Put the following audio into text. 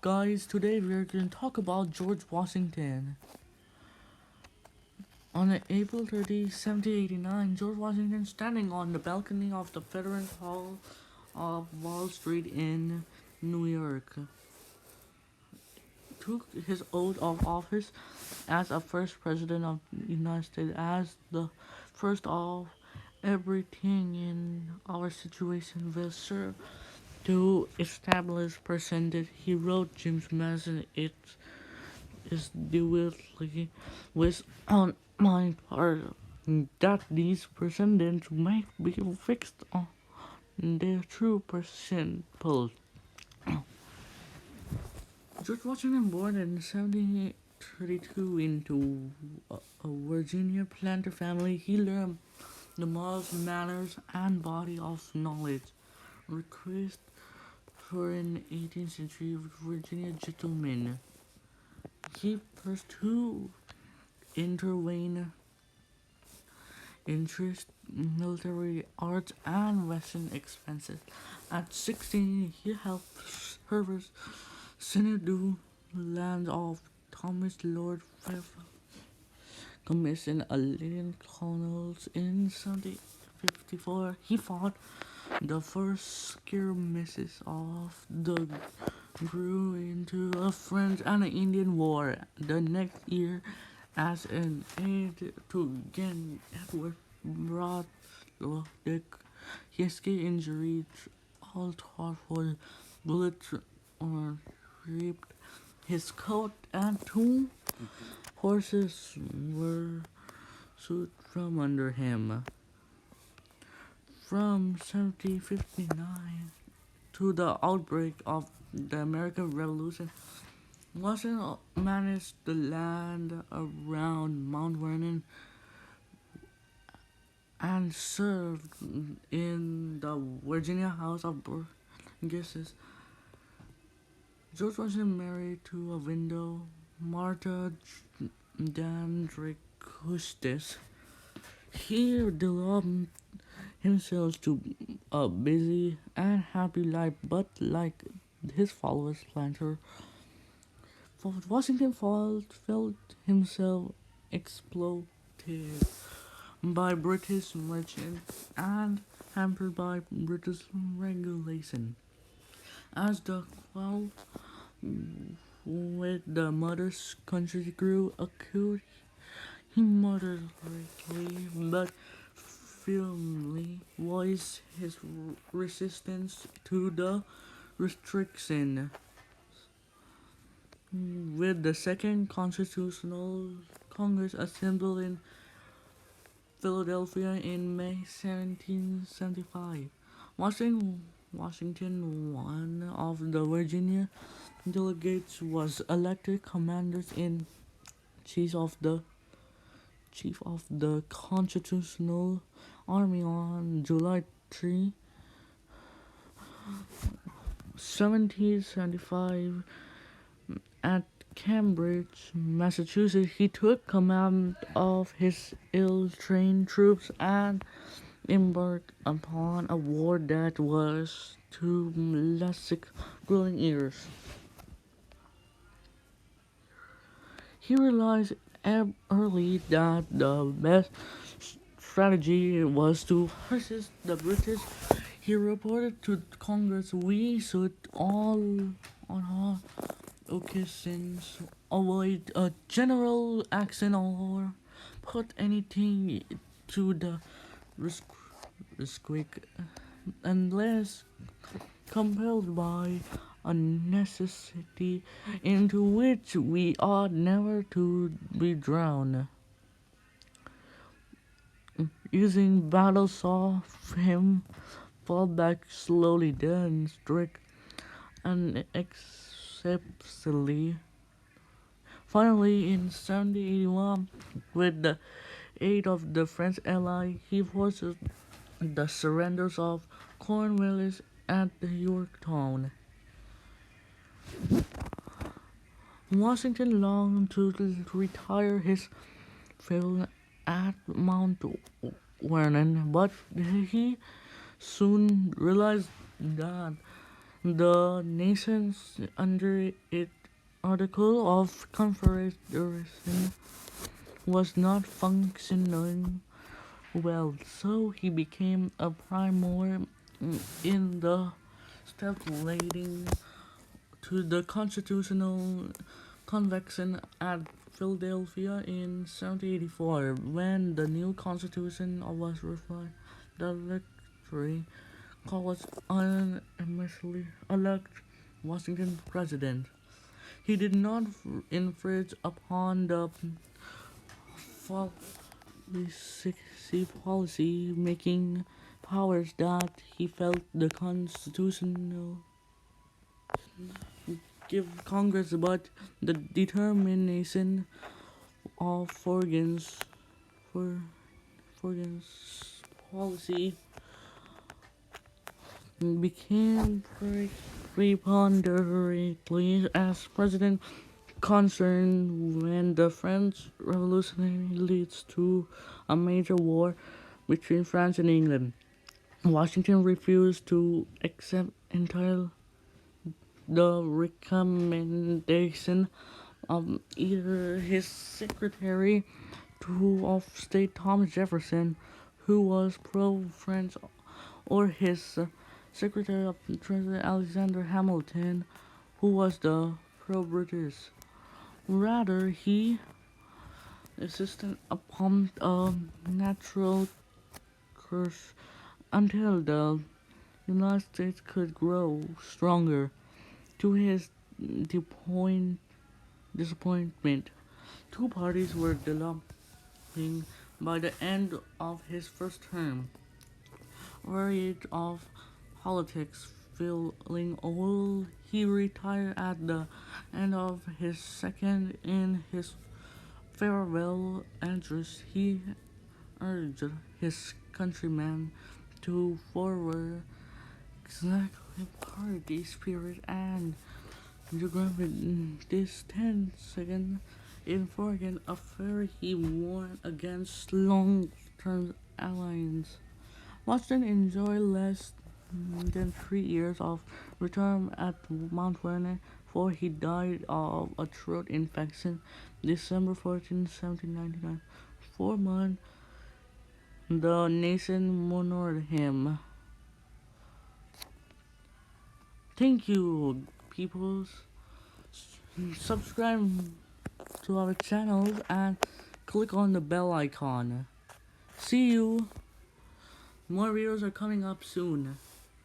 guys? Today we're going to talk about George Washington. On April 30, 1789, George Washington, standing on the balcony of the Federal Hall of Wall Street in New York, took his oath of office as a first president of the United States. As the first of everything in our situation will serve to establish precedent, he wrote James Madison. It is duly with on my part that these precedents may be fixed on their true principles. George Washington, born in 1732 into a Virginia planter family, he learned the morals, manners, and body of knowledge requisite for an 18th century Virginia gentleman. He pursued intervened interest, military arts, and Western expenses. At 16, he helped Herbert Senate do lands of Thomas Lord Fairfax commissioned a Indian colonels in 1754. He fought the first skirmishes of the grew into a French and Indian war. The next year, as an aid to Gen Edward Braddock, he escaped injury. All thought for bullets or ripped his coat, and two horses were shot from under him. From 1759 to the outbreak of the American Revolution, Washington managed the land around Mount Vernon and served in the Virginia House of Burgesses. George Washington married to a widow, Martha Dandridge Custis. He developed himself to a busy and happy life, but like his followers, planter Washington felt himself exploited by British merchants and hampered by British regulation. As the quarrel with the mother's country grew acute, he moderately but firmly voiced his resistance to the restriction. With the Second Constitutional Congress assembled in Philadelphia in May 1775, Washington, one of the Virginia delegates, was elected commander-in-chief of the Constitutional Army on July 3, 1775. At Cambridge, Massachusetts, he took command of his ill-trained troops and embarked upon a war that was to Lascaux grueling years. He realized early that the best strategy was to resist the British. He reported to Congress, "We should on all occasions avoid a general action or put anything to the risk, risk unless compelled by a necessity into which we ought never to be drowned." Using battle saw him fall back slowly, then strike unexpectedly. Finally, in 1781, with the aid of the French ally, he forced the surrenders of Cornwallis at Yorktown. Washington longed to retire his field at Mount Vernon, but he soon realized that The nations under its Article of Confederation was not functioning well, so he became a prime mover in the step leading to the Constitutional Convention at Philadelphia in 1784. When the new constitution was ratified, the electorate college unanimously elect Washington president. He did not infringe upon the policy making powers that he felt the Constitution give Congress, but the determination of Forgan's policy became preponderantly as president concerned when the French Revolution leads to a major war between France and England. Washington refused to accept entirely the recommendation of either his Secretary of State Thomas Jefferson, who was pro-French, or his Secretary of Treasury Alexander Hamilton, who was the pro-British. Rather, he insisted upon a natural course until the United States could grow stronger. To his disappointment, two parties were developing by the end of his first term. Wearied of politics feeling old, he retired at the end of his second. In his farewell address, he urged his countrymen to forward exactly party spirit and geographic distance in foreign affairs. He warned against long-term alliance. Washington enjoyed less than 3 years of retirement at Mount Vernon, for he died of a throat infection December 14, 1799. 4 months the nation mourned him. Thank you, peoples. Subscribe to our channel and click on the bell icon. See you. More videos are coming up soon.